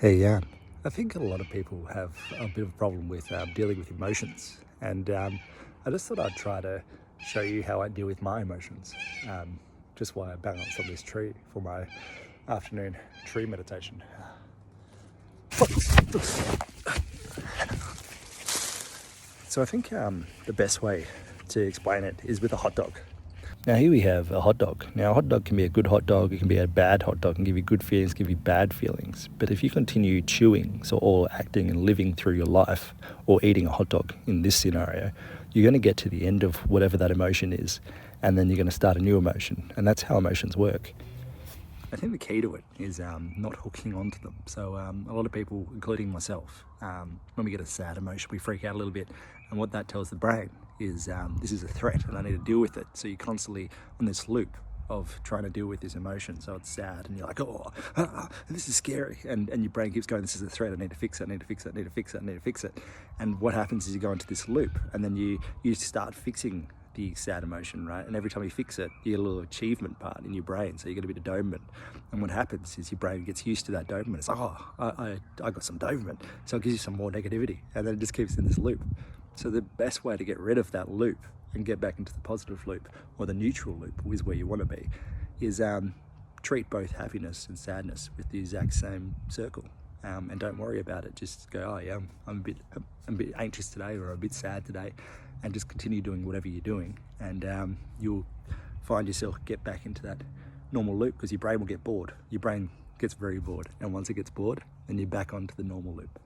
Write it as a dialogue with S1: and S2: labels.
S1: Hey, I think a lot of people have a bit of a problem with dealing with emotions, and I just thought I'd try to show you how I deal with my emotions. Just while I balance on this tree for my afternoon tree meditation. So I think the best way to explain it is with a hot dog. Now here we have a hot dog. Now a hot dog can be a good hot dog, it can be a bad hot dog, it can give you good feelings, give you bad feelings. But if you continue chewing, or acting and living through your life, or eating a hot dog in this scenario, you're going to get to the end of whatever that emotion is, and then you're going to start a new emotion. And that's how emotions work. I think the key to it is not hooking onto them. So a lot of people, including myself, when we get a sad emotion, we freak out a little bit. And what that tells the brain is this is a threat and I need to deal with it. So you're constantly on this loop of trying to deal with this emotion. So it's sad and you're like, this is scary. And your brain keeps going, this is a threat, I need to fix it, I need to fix it, I need to fix it, I need to fix it. And what happens is you go into this loop and then you start fixing the sad emotion, right? And every time you fix it, you get a little achievement part in your brain, so you get a bit of dopamine. And what happens is your brain gets used to that dopamine. It's like, I got some dopamine, so it gives you some more negativity, and then it just keeps in this loop. So the best way to get rid of that loop and get back into the positive loop, or the neutral loop, is where you want to be, is treat both happiness and sadness with the exact same circle. And don't worry about it. Just go, I'm a bit anxious today, or a bit sad today, and just continue doing whatever you're doing, and you'll find yourself get back into that normal loop, because your brain will get bored. Your brain gets very bored, and once it gets bored, then you're back onto the normal loop.